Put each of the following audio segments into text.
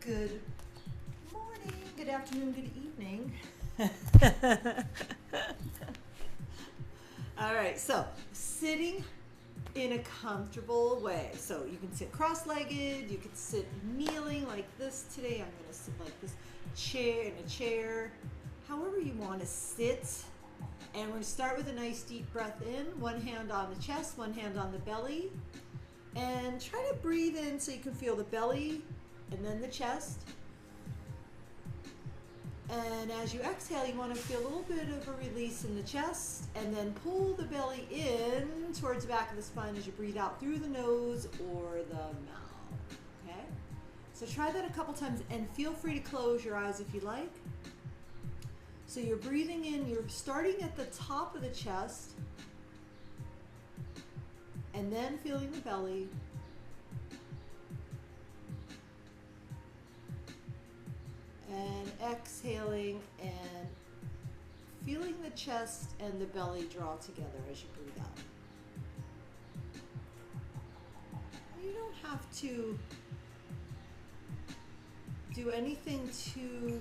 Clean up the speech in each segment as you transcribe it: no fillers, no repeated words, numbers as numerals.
Good morning, good afternoon, good evening. All right, so sitting in a comfortable way. So you can sit cross-legged, you can sit kneeling like this today. I'm going to sit like this chair in a chair. However you want to sit. And we're going to start with a nice deep breath in, one hand on the chest, one hand on the belly. And try to breathe in so you can feel the belly and then the chest. And as you exhale, you want to feel a little bit of a release in the chest, and then pull the belly in towards the back of the spine as you breathe out through the nose or the mouth. Okay? So try that a couple times, and feel free to close your eyes if you like. So you're breathing in, you're starting at the top of the chest, and then feeling the belly. And exhaling and feeling the chest and the belly draw together as you breathe out. You don't have to do anything too,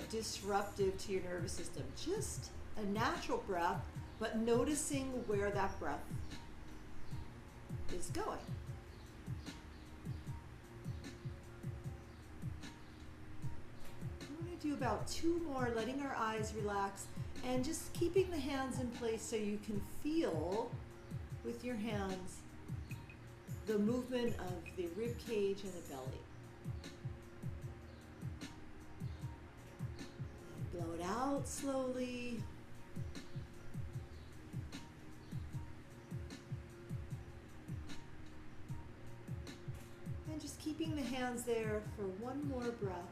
disruptive to your nervous system. Just a natural breath, but noticing where that breath is going. Do about 2 more, letting our eyes relax and just keeping the hands in place so you can feel with your hands the movement of the rib cage and the belly. Blow it out slowly. And just keeping the hands there for one more breath.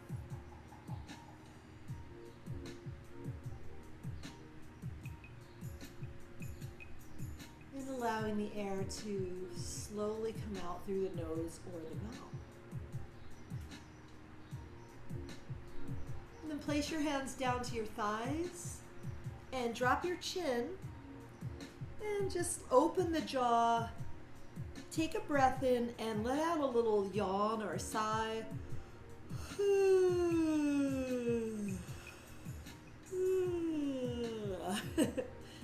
And allowing the air to slowly come out through the nose or the mouth. And then place your hands down to your thighs and drop your chin and just open the jaw. Take a breath in and let out a little yawn or a sigh.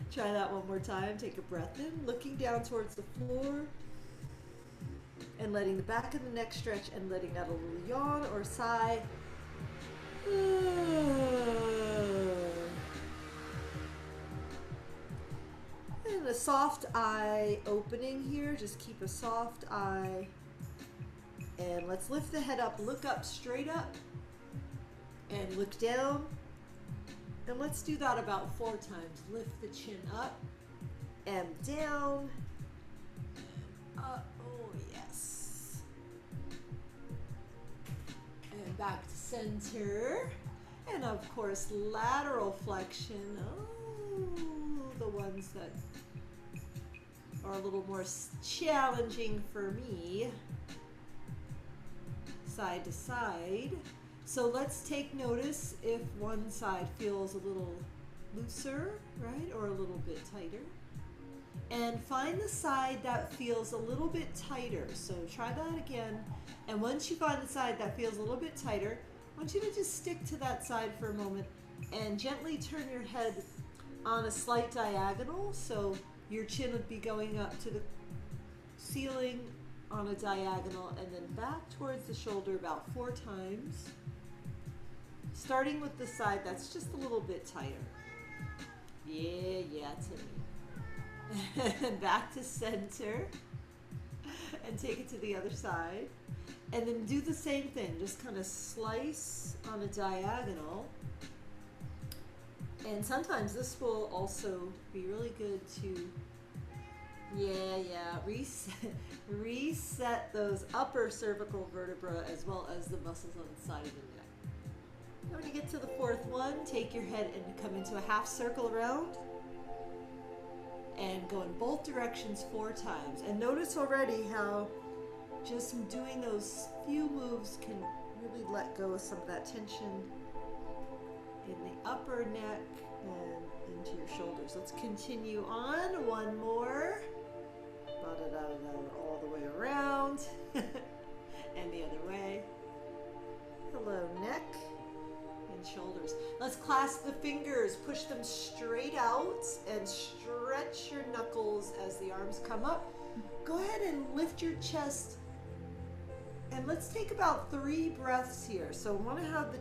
Try that one more time. Take a breath in, looking down towards the floor and letting the back of the neck stretch and letting out a little yawn or sigh. And a soft eye opening here. Just keep a soft eye. And let's lift the head up, look up, straight up, and look down. And let's do that about 4 times. Lift the chin up and down. And up. Oh, yes. And back to center. And of course, lateral flexion. Oh, the ones that are a little more challenging for me. Side to side. So let's take notice if one side feels a little looser, right, or a little bit tighter. And find the side that feels a little bit tighter. So try that again. And once you find the side that feels a little bit tighter, I want you to just stick to that side for a moment and gently turn your head on a slight diagonal. So your chin would be going up to the ceiling on a diagonal and then back towards the shoulder about 4 times. Starting with the side that's just a little bit tighter. Yeah, Timmy. And back to center. And take it to the other side. And then do the same thing. Just kind of slice on a diagonal. And sometimes this will also be really good to, reset those upper cervical vertebrae as well as the muscles on the side of the neck. When you get to the 4th one, take your head and come into a half circle around and go in both directions 4 times. And notice already how just doing those few moves can really let go of some of that tension in the upper neck and into your shoulders. Let's continue on. One more. All the way around and the other way. Let's clasp the fingers, push them straight out, and stretch your knuckles as the arms come up. Go ahead and lift your chest, and let's take about 3 breaths here. So I want to have the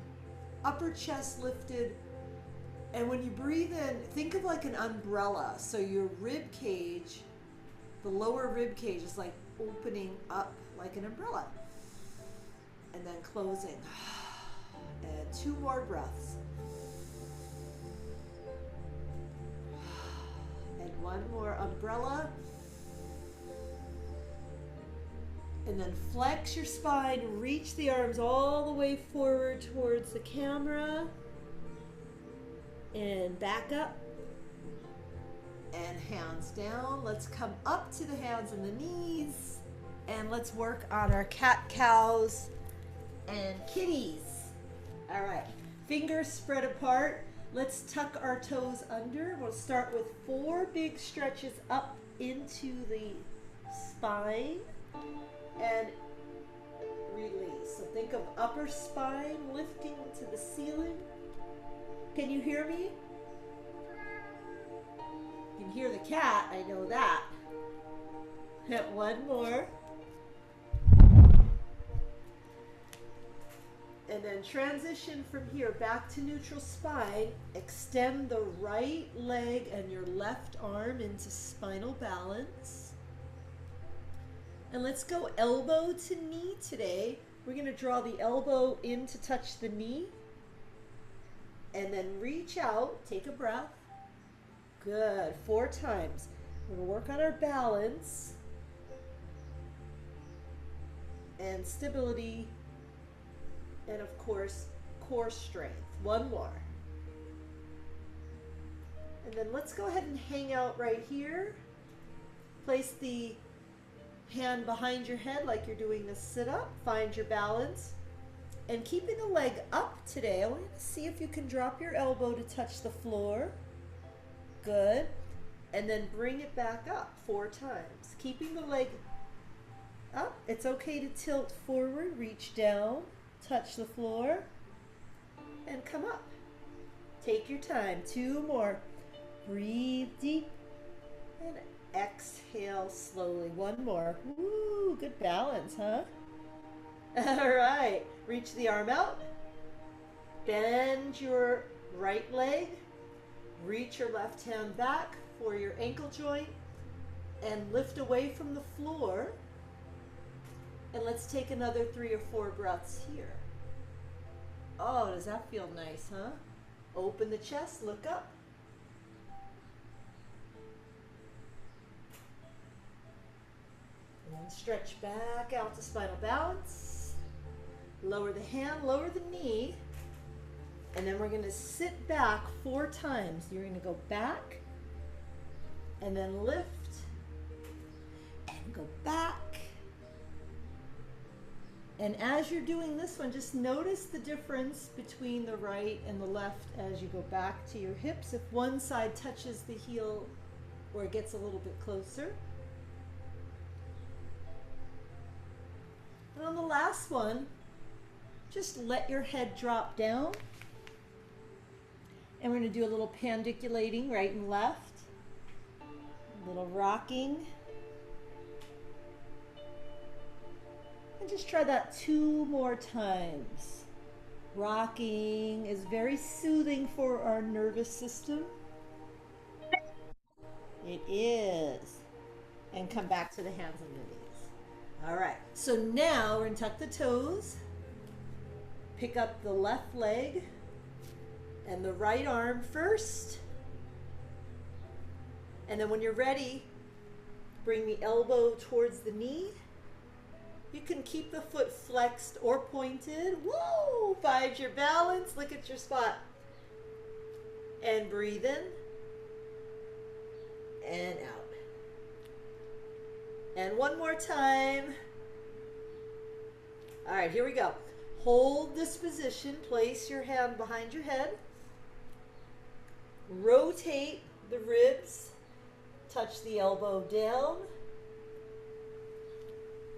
upper chest lifted, and when you breathe in, think of like an umbrella. So your rib cage, the lower rib cage is like opening up like an umbrella, and then closing. And 2 more breaths. And 1 more umbrella. And then flex your spine, reach the arms all the way forward towards the camera. And back up. And hands down. Let's come up to the hands and the knees. And let's work on our cat-cows and kitties. All right, fingers spread apart. Let's tuck our toes under. We'll start with 4 big stretches up into the spine and release. So think of upper spine lifting to the ceiling. Can you hear me? You can hear the cat, I know that. Hit 1 more. And then transition from here back to neutral spine. Extend the right leg and your left arm into spinal balance. And let's go elbow to knee today. We're going to draw the elbow in to touch the knee. And then reach out, take a breath. Good, 4 times. We're going to work on our balance and stability. And of course, core strength. 1 more. And then let's go ahead and hang out right here. Place the hand behind your head like you're doing a sit-up. Find your balance. And keeping the leg up today, I want you to see if you can drop your elbow to touch the floor. Good. And then bring it back up 4 times. Keeping the leg up. It's okay to tilt forward, reach down. Touch the floor and come up. Take your time. 2 more. Breathe deep and exhale slowly. 1 more. Woo, good balance, huh? All right. Reach the arm out. Bend your right leg. Reach your left hand back for your ankle joint and lift away from the floor. And let's take another 3 or 4 breaths here. Oh, does that feel nice, huh? Open the chest, look up. And then stretch back out to spinal balance. Lower the hand, lower the knee. And then we're going to sit back 4 times. You're going to go back and then lift and go back. And as you're doing this one, just notice the difference between the right and the left as you go back to your hips. If one side touches the heel or it gets a little bit closer. And on the last one, just let your head drop down. And we're going to do a little pandiculating right and left. A little rocking. And just try that 2 more times. Rocking is very soothing for our nervous system. It is. And come back to the hands and the knees. All right. So now we're going to tuck the toes. Pick up the left leg and the right arm first. And then when you're ready, bring the elbow towards the knee. You can keep the foot flexed or pointed. Woo! Find your balance. Look at your spot. And breathe in. And out. And 1 more time. All right, here we go. Hold this position. Place your hand behind your head. Rotate the ribs. Touch the elbow down.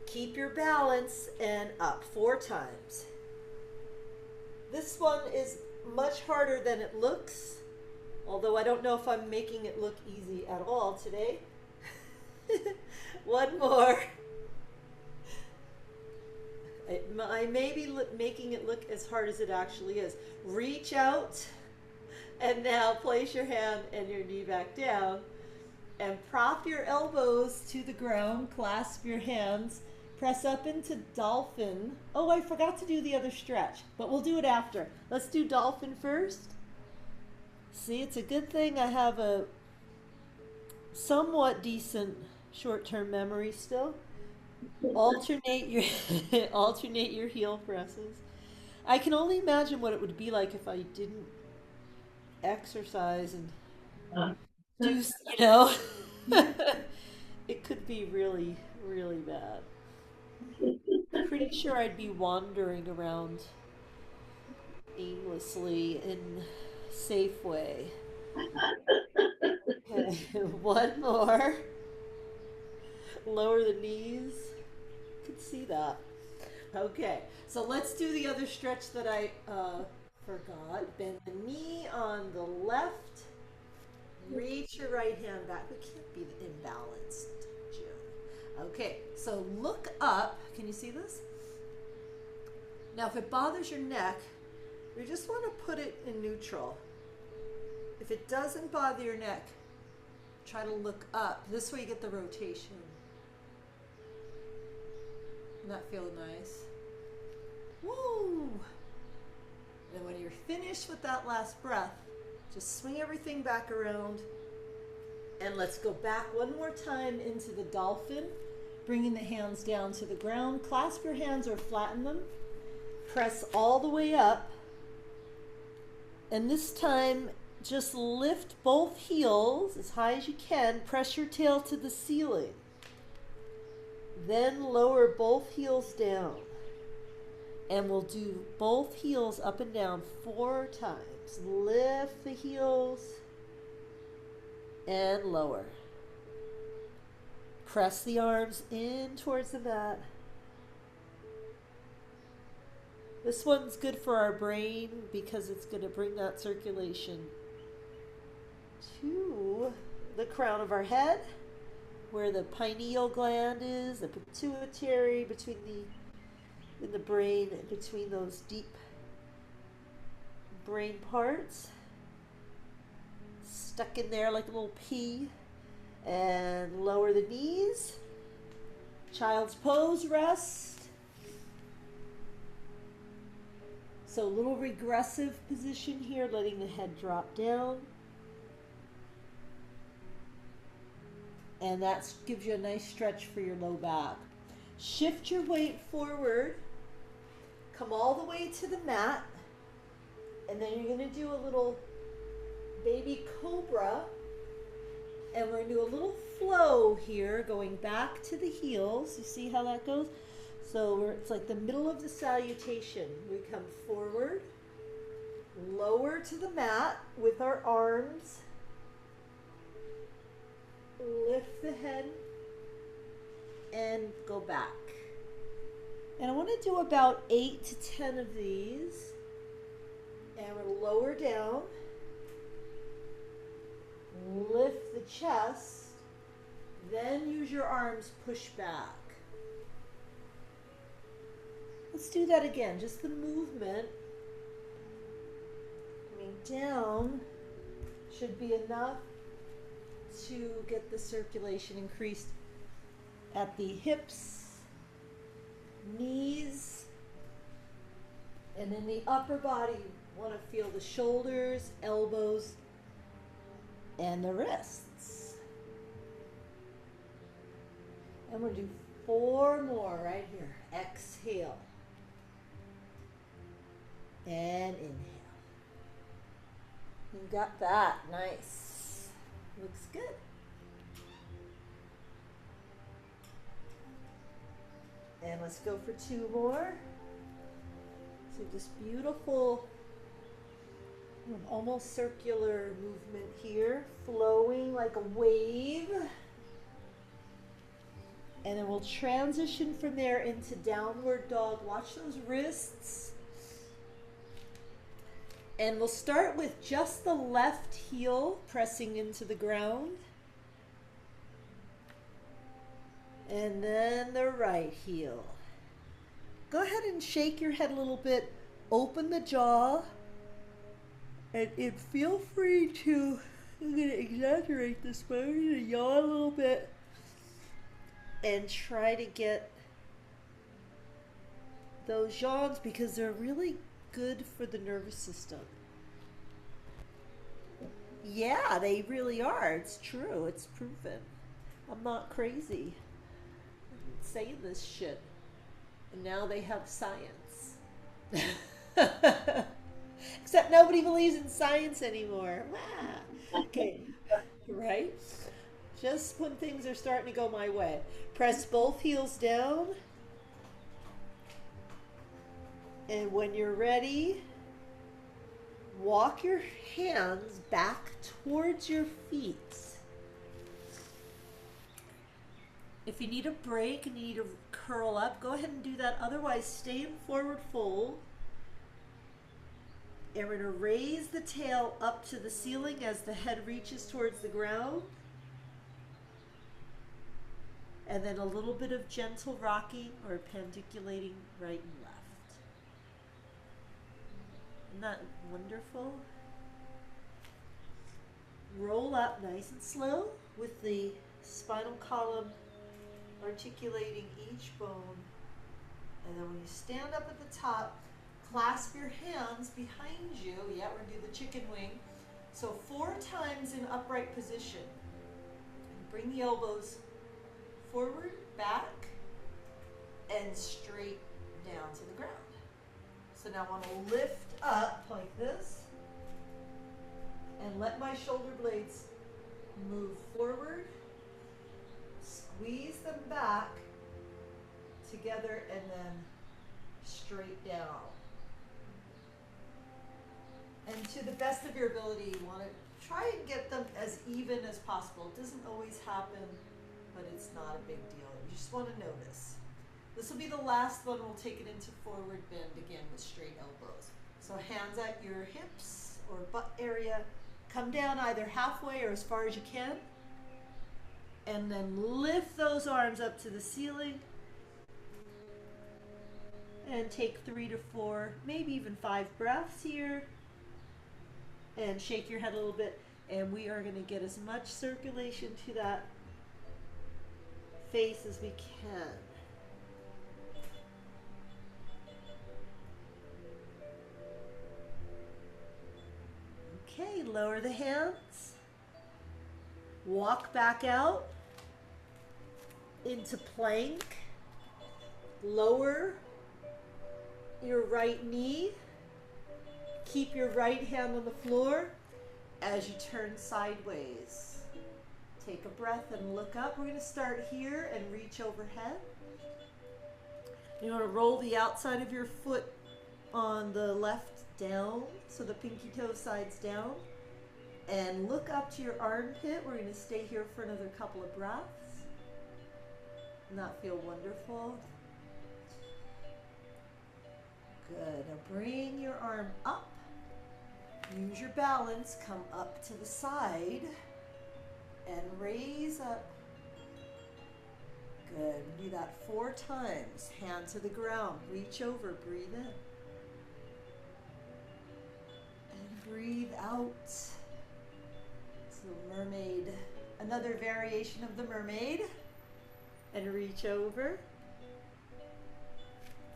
Keep your balance and up 4 times. This one is much harder than it looks, although I don't know if I'm making it look easy at all today. One more. I may be making it look as hard as it actually is. Reach out, and now place your hand and your knee back down, and prop your elbows to the ground, clasp your hands, press up into dolphin. Oh, I forgot to do the other stretch, but we'll do it after. Let's do dolphin first. See, it's a good thing I have a somewhat decent short-term memory still. Alternate your alternate your heel presses. I can only imagine what it would be like if I didn't exercise and do, it could be really, really bad. Pretty sure I'd be wandering around aimlessly in safe way. Okay, one more. Lower the knees. You can see that. Okay, so let's do the other stretch that I forgot. Bend the knee on the left. Reach your right hand back. We can't be imbalanced, Jim. Okay, so look up. Can you see this? Now, if it bothers your neck, you just want to put it in neutral. If it doesn't bother your neck, try to look up. This way you get the rotation. Doesn't that feel nice? Woo! And when you're finished with that last breath, just swing everything back around. And let's go back one more time into the dolphin, bringing the hands down to the ground. Clasp your hands or flatten them. Press all the way up. And this time, just lift both heels as high as you can. Press your tail to the ceiling. Then lower both heels down. And we'll do both heels up and down 4 times. Lift the heels and lower. Press the arms in towards the mat. This one's good for our brain because it's going to bring that circulation to the crown of our head, where the pineal gland is, the pituitary, in the brain, between those deep brain parts, stuck in there like a little pea. And lower the knees. Child's pose, rest. So a little regressive position here, letting the head drop down. And that gives you a nice stretch for your low back. Shift your weight forward. Come all the way to the mat. And then you're going to do a little baby cobra. And we're going to do a little flow here, going back to the heels. You see how that goes? So it's like the middle of the salutation. We come forward, lower to the mat with our arms. Lift the head and go back. And I want to do about 8 to 10 of these. And we'll lower down. Lift the chest, then use your arms, push back. Let's do that again, just the movement. Coming down should be enough to get the circulation increased at the hips, knees, and in the upper body, you want to feel the shoulders, elbows, and the wrists. And we'll do 4 more right here. Exhale. And inhale. You got that. Nice. Looks good. And let's go for 2 more. So just beautiful, almost circular movement here, flowing like a wave. And then we'll transition from there into downward dog. Watch those wrists. And we'll start with just the left heel pressing into the ground. And then the right heel. Go ahead and shake your head a little bit. Open the jaw. And feel free to, I'm going to exaggerate this, but I'm going to yawn a little bit. And try to get those yawns because they're really good for the nervous system. Yeah, they really are. It's true. It's proven. I'm not crazy. I'm saying this shit. And now they have science. Except nobody believes in science anymore. Okay, right? Just when things are starting to go my way. Press both heels down. And when you're ready, walk your hands back towards your feet. If you need a break and you need to curl up, go ahead and do that. Otherwise, stay in forward fold. And we're going to raise the tail up to the ceiling as the head reaches towards the ground. And then a little bit of gentle rocking or pendulating right and left. Isn't that wonderful? Roll up nice and slow with the spinal column articulating each bone. And then when you stand up at the top, clasp your hands behind you. Yeah, we're going to do the chicken wing. So 4 times in upright position. And bring the elbows forward, back, and straight down to the ground. So now I want to lift up like this and let my shoulder blades move forward. Squeeze them back together and then straight down. And to the best of your ability, you want to try and get them as even as possible. It doesn't always happen, but it's not a big deal. You just want to notice. This will be the last one. We'll take it into forward bend again with straight elbows. So hands at your hips or butt area. Come down either halfway or as far as you can. And then lift those arms up to the ceiling. And take 3 to 4, maybe even 5 breaths here. And shake your head a little bit. And we are going to get as much circulation to that face as we can. Okay, lower the hands. Walk back out into plank. Lower your right knee. Keep your right hand on the floor as you turn sideways. Take a breath and look up. We're going to start here and reach overhead. You want to roll the outside of your foot on the left down, so the pinky toe side's down. And look up to your armpit. We're going to stay here for another couple of breaths. Doesn't that feel wonderful? Good. Now bring your arm up. Use your balance. Come up to the side. And raise up. Good. Do that 4 times. Hand to the ground. Reach over. Breathe in. And breathe out. So mermaid. Another variation of the mermaid. And reach over.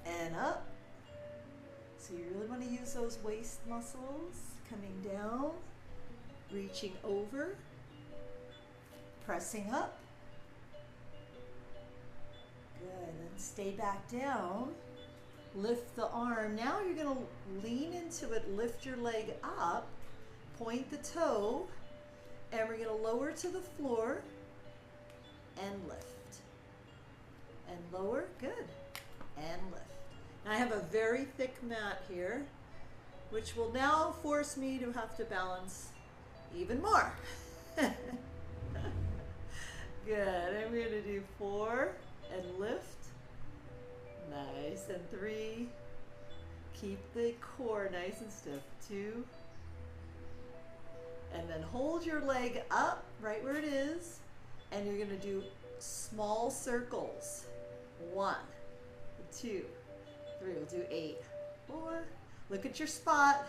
And up. So you really want to use those waist muscles. Coming down. Reaching over. Pressing up. Good. And stay back down. Lift the arm. Now you're going to lean into it. Lift your leg up. Point the toe. And we're going to lower to the floor. And lift. And lower. Good. And lift. Now I have a very thick mat here, which will now force me to have to balance even more. Good. I'm going to do 4 and lift. Nice. And 3 Keep the core nice and stiff. 2. And then hold your leg up right where it is. And you're going to do small circles. 1, 2, 3. We'll do 8. 4. Look at your spot.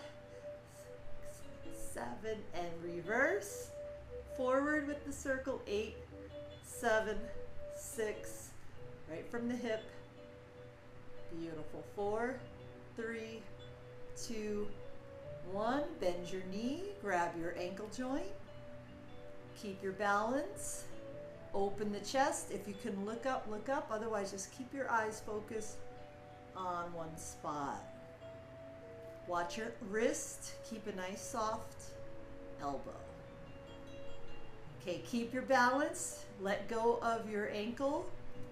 6, 7. And reverse. Forward with the circle. 8, 7, 6. Right from the hip. Beautiful. 4, 3, 2, 1. Bend your knee. Grab your ankle joint. Keep your balance. Open the chest. If you can look up, look up. Otherwise, just keep your eyes focused on one spot. Watch your wrist. Keep a nice soft elbow. Okay, keep your balance. Let go of your ankle.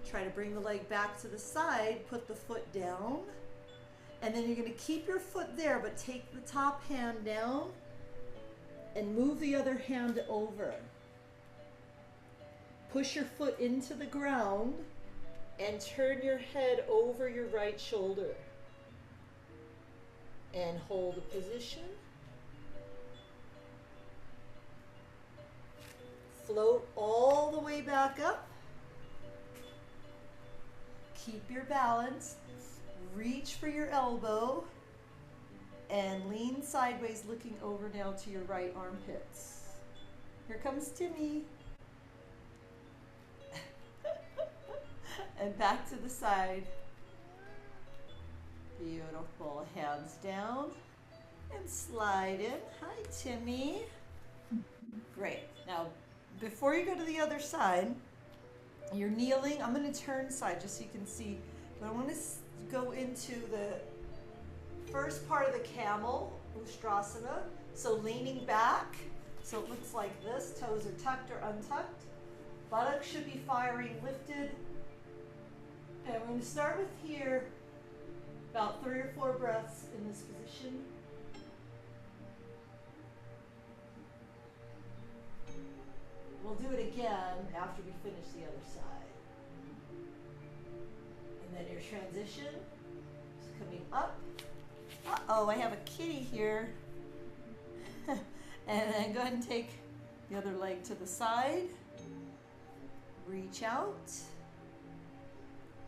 Try to bring the leg back to the side. Put the foot down. And then you're going to keep your foot there, but take the top hand down and move the other hand over. Push your foot into the ground and turn your head over your right shoulder. And hold a position. Float all the way back up. Keep your balance. Reach for your elbow. And lean sideways, looking over now to your right armpits. Here comes Timmy. And back to the side. Beautiful. Hands down and slide in. Hi, Timmy. Great. Now, before you go to the other side, you're kneeling. I'm going to turn side just so you can see. But I want to go into the first part of the camel, Ustrasana. So leaning back. So it looks like this. Toes are tucked or untucked. Buttocks should be firing lifted. And we're going to start with here, about 3 or 4 breaths in this position. We'll do it again after we finish the other side. And then your transition is coming up. Uh-oh, I have a kitty here. And then go ahead and take the other leg to the side. Reach out.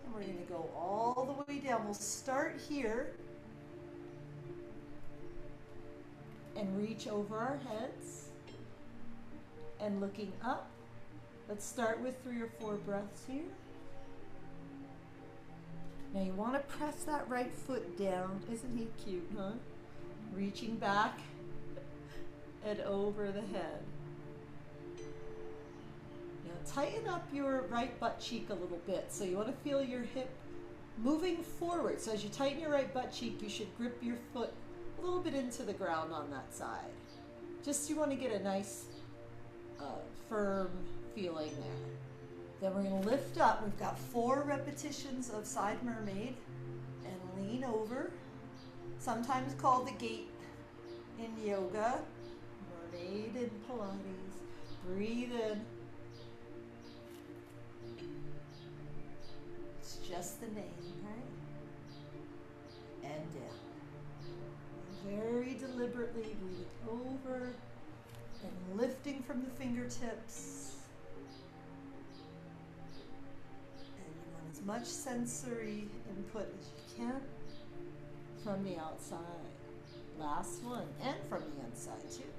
And we're going to go all the way down. We'll start here and reach over our heads and looking up. Let's start with 3 or 4 breaths here. Now you want to press that right foot down. Isn't he cute, huh? Reaching back and over the head. Tighten up your right butt cheek a little bit. So you want to feel your hip moving forward. So as you tighten your right butt cheek, you should grip your foot a little bit into the ground on that side. Just you want to get a nice firm feeling there. Then we're going to lift up. We've got 4 repetitions of side mermaid and lean over. Sometimes called the gate in yoga. Mermaid in Pilates. Breathe in. Just the name, right? And down. Very deliberately breathing over and lifting from the fingertips. And you want as much sensory input as you can from the outside. Last one, and from the inside too.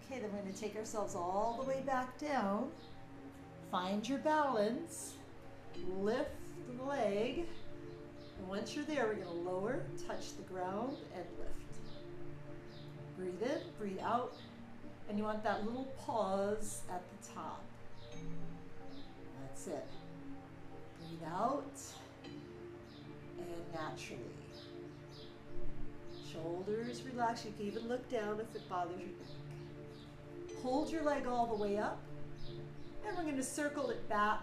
Okay, then we're going to take ourselves all the way back down. Find your balance, lift the leg, and once you're there, we're going to lower, touch the ground, and lift. Breathe in, breathe out, and you want that little pause at the top. That's it. Breathe out, and naturally. Shoulders relax. You can even look down if it bothers your neck. Hold your leg all the way up. And we're going to circle it back.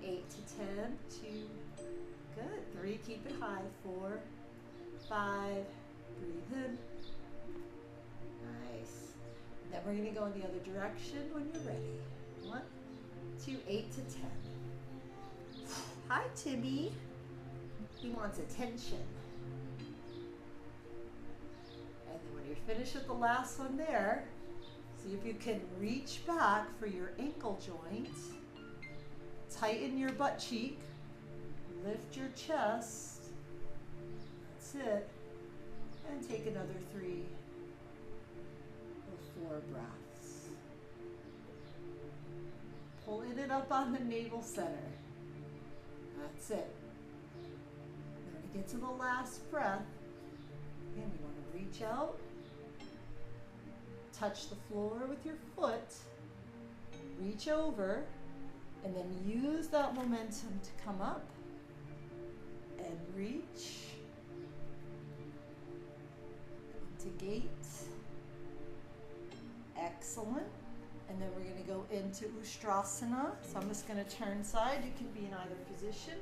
8 to 10, 2, good. 3, keep it high. 4, 5, breathe in. Nice. Then we're going to go in the other direction when you're ready. 1, 2, 8 to 10. Hi, Timmy. He wants attention. And then when you're finished with the last one there, see if you can reach back for your ankle joint. Tighten your butt cheek. Lift your chest. That's it. And take another 3 or 4 breaths. Pulling it up on the navel center. That's it. Now to get to the last breath, again, you want to reach out, touch the floor with your foot, reach over, and then use that momentum to come up and reach into gate. Excellent. And then we're going to go into Ustrasana. So I'm just going to turn side. You can be in either position.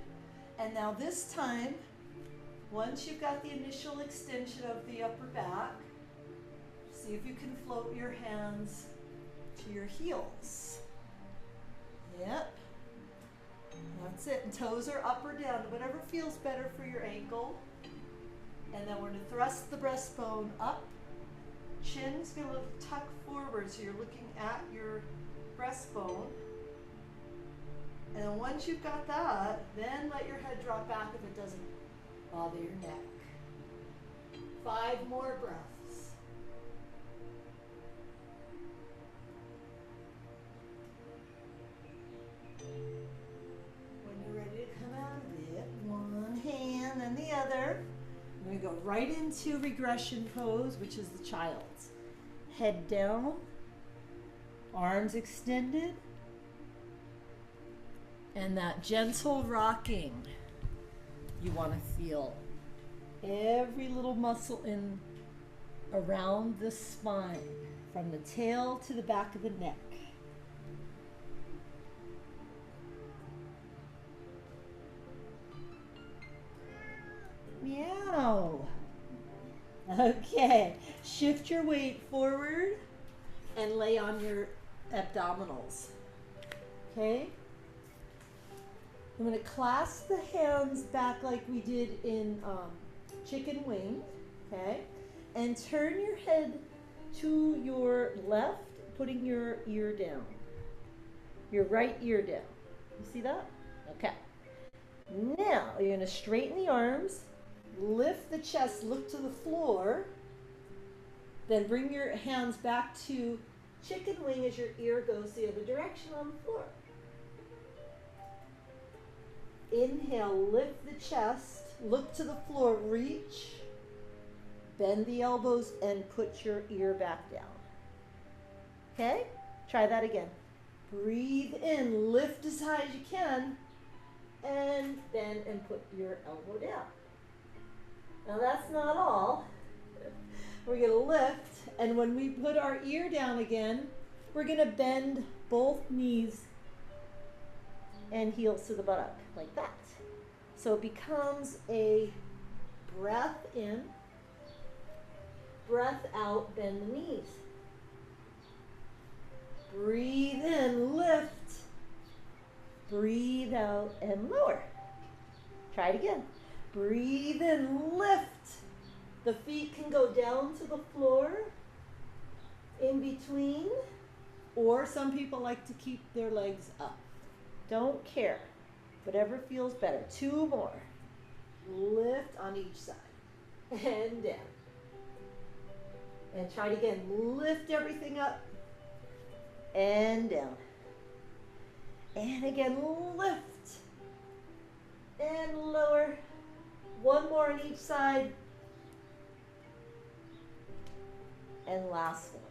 And now this time, once you've got the initial extension of the upper back, see if you can float your hands to your heels. Yep. That's it. And toes are up or down, whatever feels better for your ankle. And then we're going to thrust the breastbone up. Chin's going to tuck forward, so you're looking at your breastbone. And then once you've got that, then let your head drop back if it doesn't bother your neck. 5 more breaths. When you're ready to come out of it, one hand and the other. We're going to go right into regression pose, which is the child's. Head down, arms extended, and that gentle rocking. You want to feel every little muscle in around the spine, from the tail to the back of the neck. Meow. Okay, shift your weight forward and lay on your abdominals. Okay? I'm going to clasp the hands back like we did in chicken wing. Okay? And turn your head to your left, putting your ear down. Your right ear down. You see that? Okay. Now, you're going to straighten the arms. Lift the chest, look to the floor, then bring your hands back to chicken wing as your ear goes the other direction on the floor. Inhale, lift the chest, look to the floor, reach, bend the elbows, and put your ear back down. Okay? Try that again. Breathe in, lift as high as you can, and bend and put your elbow down. Now that's not all. We're going to lift, and when we put our ear down again, we're going to bend both knees and heels to the buttock, like that. So it becomes a breath in, breath out, bend the knees. Breathe in, lift. Breathe out and lower. Try it again. Breathe in, lift. The feet can go down to the floor, in between, or some people like to keep their legs up. Don't care. Whatever feels better. 2 more. Lift on each side. And down. And try it again. Lift everything up. And down. And again, lift. And lower. 1 more on each side. And last one.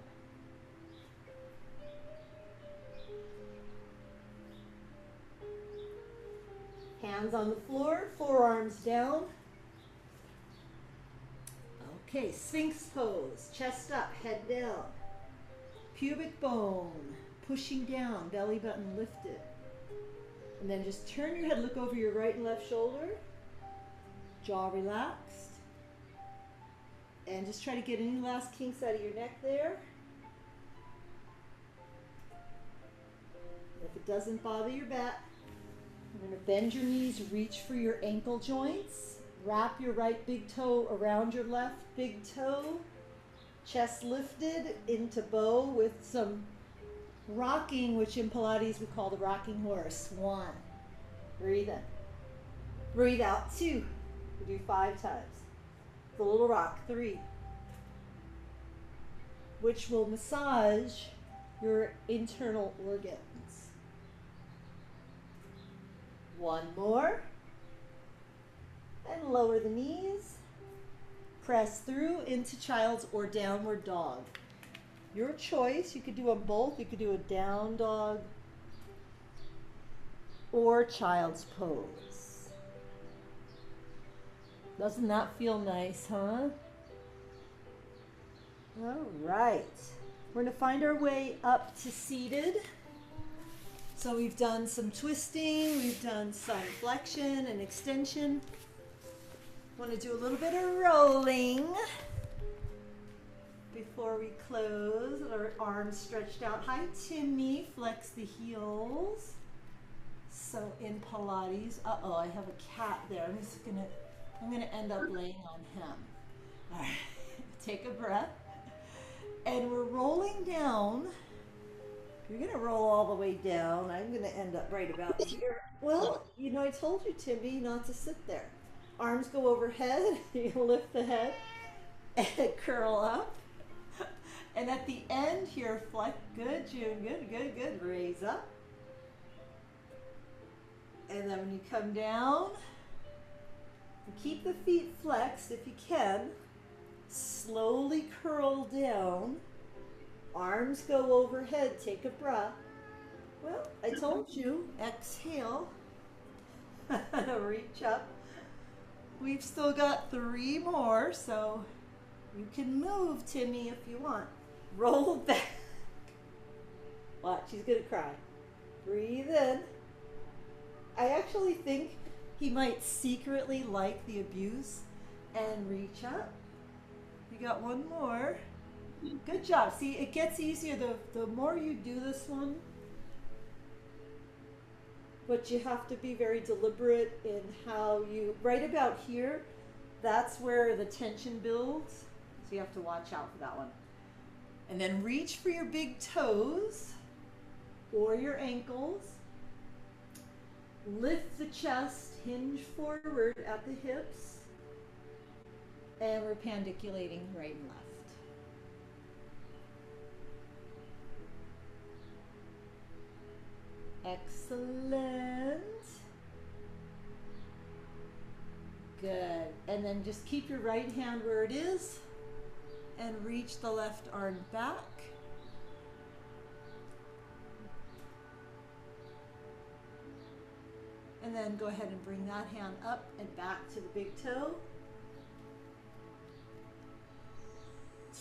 Hands on the floor, forearms down. Okay, Sphinx pose. Chest up, head down. Pubic bone, pushing down, belly button lifted. And then just turn your head, look over your right and left shoulder. Jaw relaxed. And just try to get any last kinks out of your neck there. If it doesn't bother your back, you're going to bend your knees, reach for your ankle joints, Wrap your right big toe around your left big toe. Chest lifted into bow with some rocking, which in Pilates we call the rocking horse. 1. Breathe in. Breathe out. 2. We do 5 times. The little rock. 3. Which will massage your internal organs. 1 more. And lower the knees. Press through into child's or downward dog. Your choice. You could do them both. You could do a down dog or child's pose. Doesn't that feel nice, huh? All right. We're going to find our way up to seated. So we've done some twisting, we've done some flexion and extension. Want to do a little bit of rolling before we close. Our arms stretched out. Hi, Timmy. Flex the heels. So in Pilates, uh-oh, I have a cat there. I'm gonna end up laying on him. All right, take a breath. And we're rolling down. You're gonna roll all the way down. I'm gonna end up right about here. Well, you know, I told you, Timmy, not to sit there. Arms go overhead. You lift the head and curl up. And at the end here, flex. Good, June. Good, good, good. Raise up. And then when you come down, keep the feet flexed if you can. Slowly curl down. Arms go overhead. Take a breath. Well, I told you. Exhale. Reach up. We've still got 3 more, so you can move, Timmy, if you want. Roll back. Watch, he's gonna cry. Breathe in. I actually think he might secretly like the abuse. And reach up. You got 1 more. Good job. See, it gets easier the more you do this one. But you have to be very deliberate in how you, right about here, that's where the tension builds. So you have to watch out for that one. And then reach for your big toes or your ankles. Lift the chest, hinge forward at the hips. And we're pandiculating right and left. Excellent. Good. And then just keep your right hand where it is and reach the left arm back. And then go ahead and bring that hand up and back to the big toe.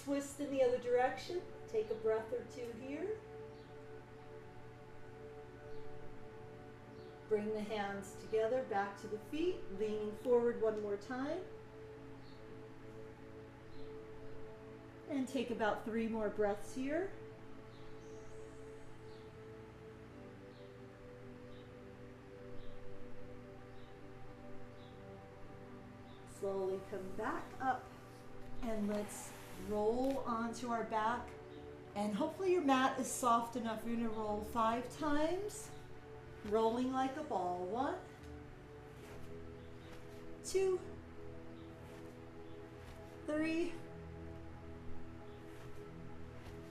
Twist in the other direction. Take a breath or 2 here. Bring the hands together, back to the feet, leaning forward 1 more time. And take about 3 more breaths here. Slowly come back up and let's roll onto our back. And hopefully your mat is soft enough. You're gonna roll 5 times. Rolling like a ball. 1, 2, 3,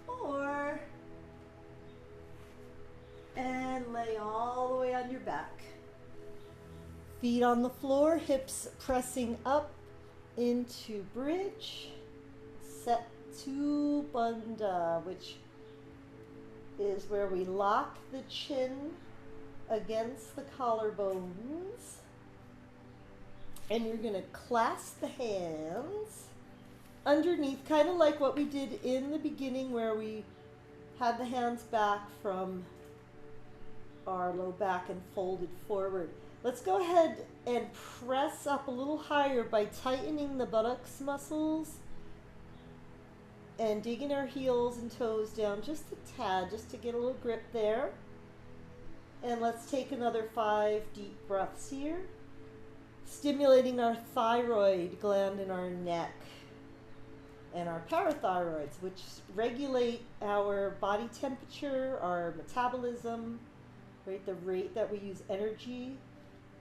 4, and lay all the way on your back. Feet on the floor, hips pressing up into bridge. Set to bandha, which is where we lock the chin against the collarbones. And you're going to clasp the hands underneath, kind of like what we did in the beginning where we had the hands back from our low back and folded forward. Let's go ahead and press up a little higher by tightening the buttocks muscles and digging our heels and toes down just a tad, just to get a little grip there. And let's take another 5 deep breaths here. stimulating our thyroid gland in our neck and our parathyroids, which regulate our body temperature, our metabolism, right? The rate that we use energy,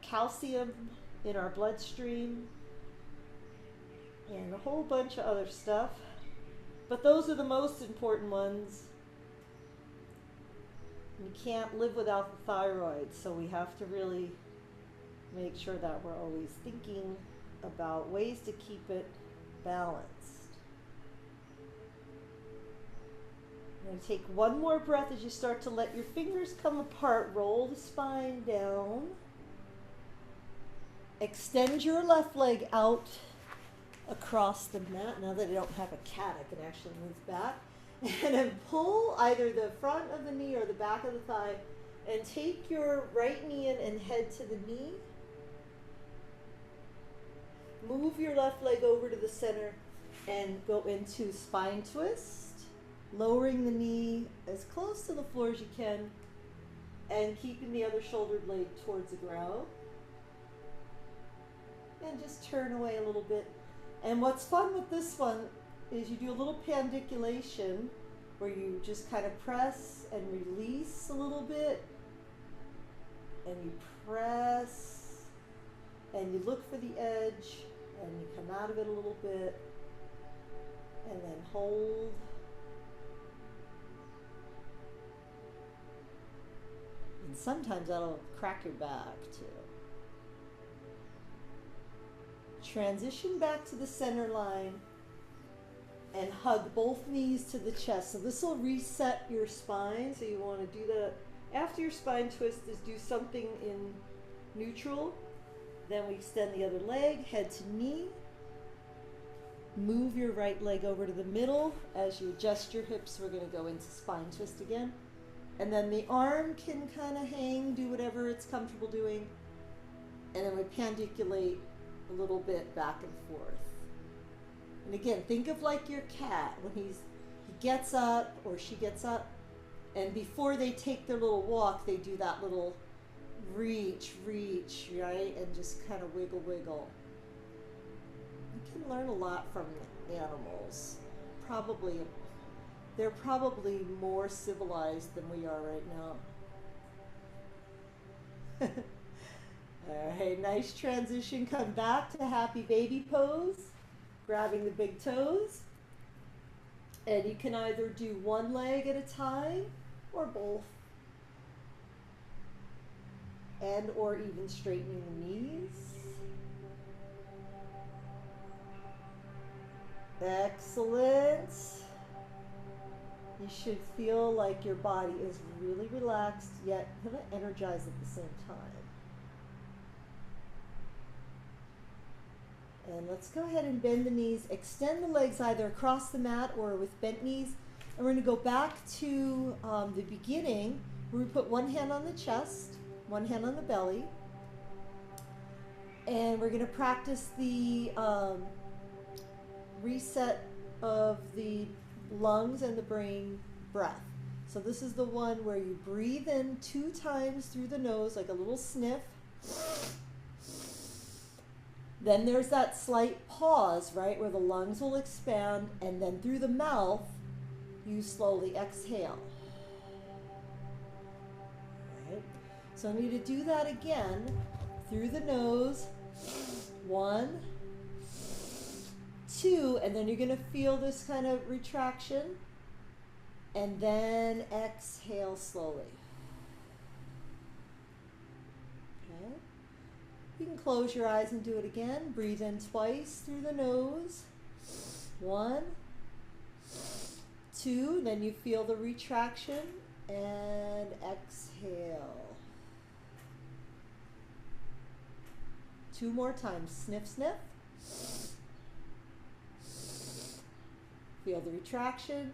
calcium in our bloodstream, and a whole bunch of other stuff. But those are the most important ones. You can't live without the thyroid, so we have to really make sure that we're always thinking about ways to keep it balanced. I'm going to take one more breath as you start to let your fingers come apart. Roll the spine down. Extend your left leg out across the mat. Now that I don't have a cat, I can actually move back. And then pull either the front of the knee or the back of the thigh and take your right knee in and head to the knee. Move your left leg over to the center and go into spine twist, lowering the knee as close to the floor as you can and keeping the other shoulder blade towards the ground. And just turn away a little bit. And what's fun with this one is you do a little pandiculation where you just kind of press and release a little bit, and you press and you look for the edge and you come out of it a little bit and then hold. And sometimes that'll crack your back too. Transition back to the center line and hug both knees to the chest. So this will reset your spine. So you want to do that after your spine twist, is do something in neutral. Then we extend the other leg, head to knee. Move your right leg over to the middle. As you adjust your hips, we're going to go into spine twist again. And then the arm can kind of hang, do whatever it's comfortable doing. And then we pandiculate a little bit back and forth. And again, think of like your cat when he gets up or she gets up, and before they take their little walk, they do that little reach, right? And just kind of wiggle. You can learn a lot from animals. They're probably more civilized than we are right now. All right, nice transition. Come back to happy baby pose, grabbing the big toes. And you can either do one leg at a time or both. And or even straightening the knees. Excellent. You should feel like your body is really relaxed, yet kind of energized at the same time. And let's go ahead and bend the knees. Extend the legs either across the mat or with bent knees. And we're going to go back to the beginning, where we put one hand on the chest, one hand on the belly. And we're going to practice the reset of the lungs and the brain breath. So this is the one where you breathe in 2 times through the nose, like a little sniff. Then there's that slight pause, right, where the lungs will expand, and then through the mouth, you slowly exhale. Right. So I need to do that again through the nose. 1, 2, and then you're going to feel this kind of retraction, and then exhale slowly. Okay. You can close your eyes and do it again. Breathe in twice through the nose. 1, 2, then you feel the retraction, and exhale. 2 more times. Sniff, sniff. Feel the retraction,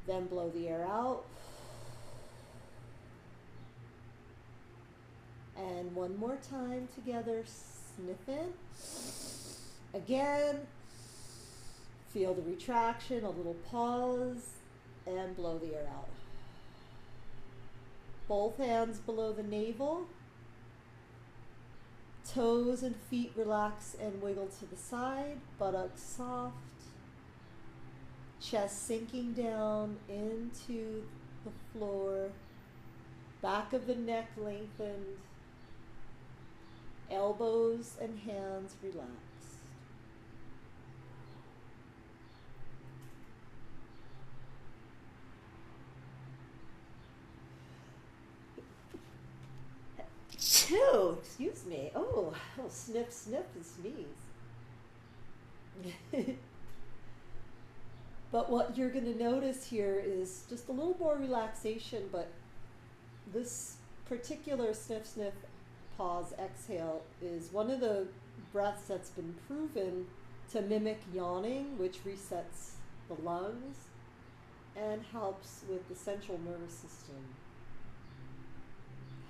then blow the air out. And 1 more time together, sniff in. Again, feel the retraction, a little pause, and blow the air out. Both hands below the navel. toes and feet relax and wiggle to the side, buttocks soft, chest sinking down into the floor, back of the neck lengthened, elbows and hands relaxed. Oh, excuse me. Oh, sniff, sniff, and sneeze. But what you're going to notice here is just a little more relaxation, but this particular sniff, sniff, pause, exhale is one of the breaths that's been proven to mimic yawning, which resets the lungs and helps with the central nervous system.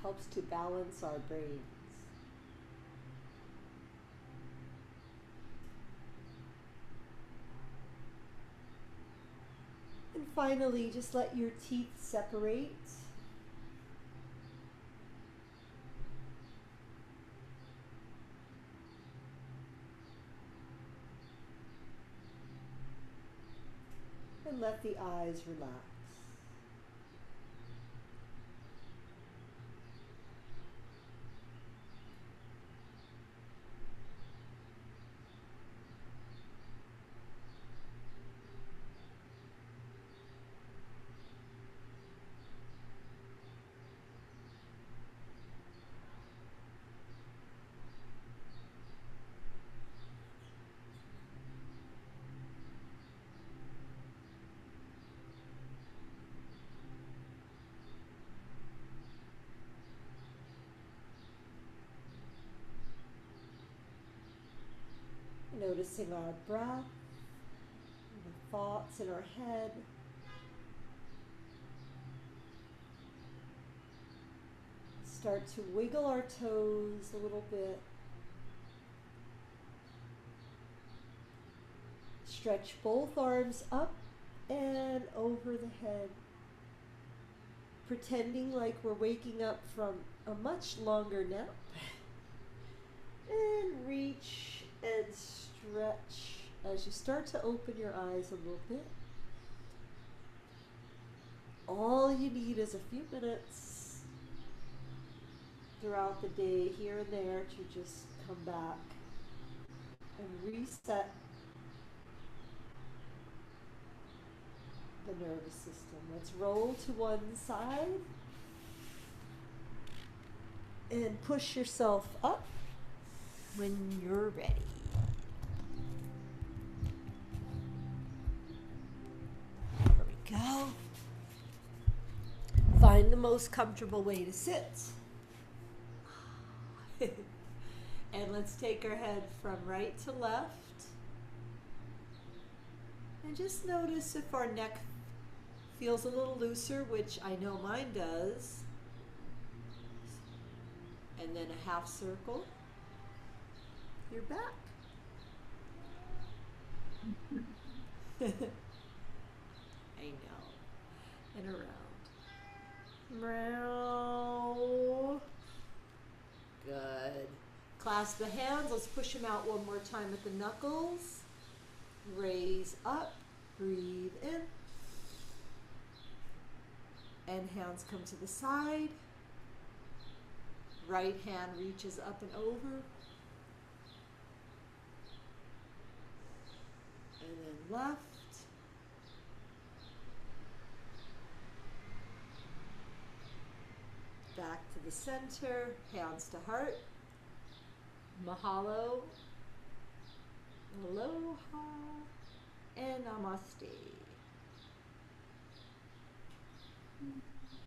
Helps to balance our brains. And finally, just let your teeth separate. And let the eyes relax. Noticing our breath, the thoughts in our head. Start to wiggle our toes a little bit. Stretch both arms up and over the head, pretending like we're waking up from a much longer nap. And reach and stretch as you start to open your eyes a little bit. All you need is a few minutes throughout the day, here and there, to just come back and reset the nervous system. Let's roll to one side and push yourself up when you're ready. There we go. Find the most comfortable way to sit. And let's take our head from right to left. And just notice if our neck feels a little looser, which I know mine does. And then a half circle. You're back. I know. And around. Meow. Good. Clasp the hands. Let's push them out one more time at the knuckles. Raise up. Breathe in. And hands come to the side. Right hand reaches up and over. And then left. Back to the center, hands to heart. Mahalo, aloha, and namaste.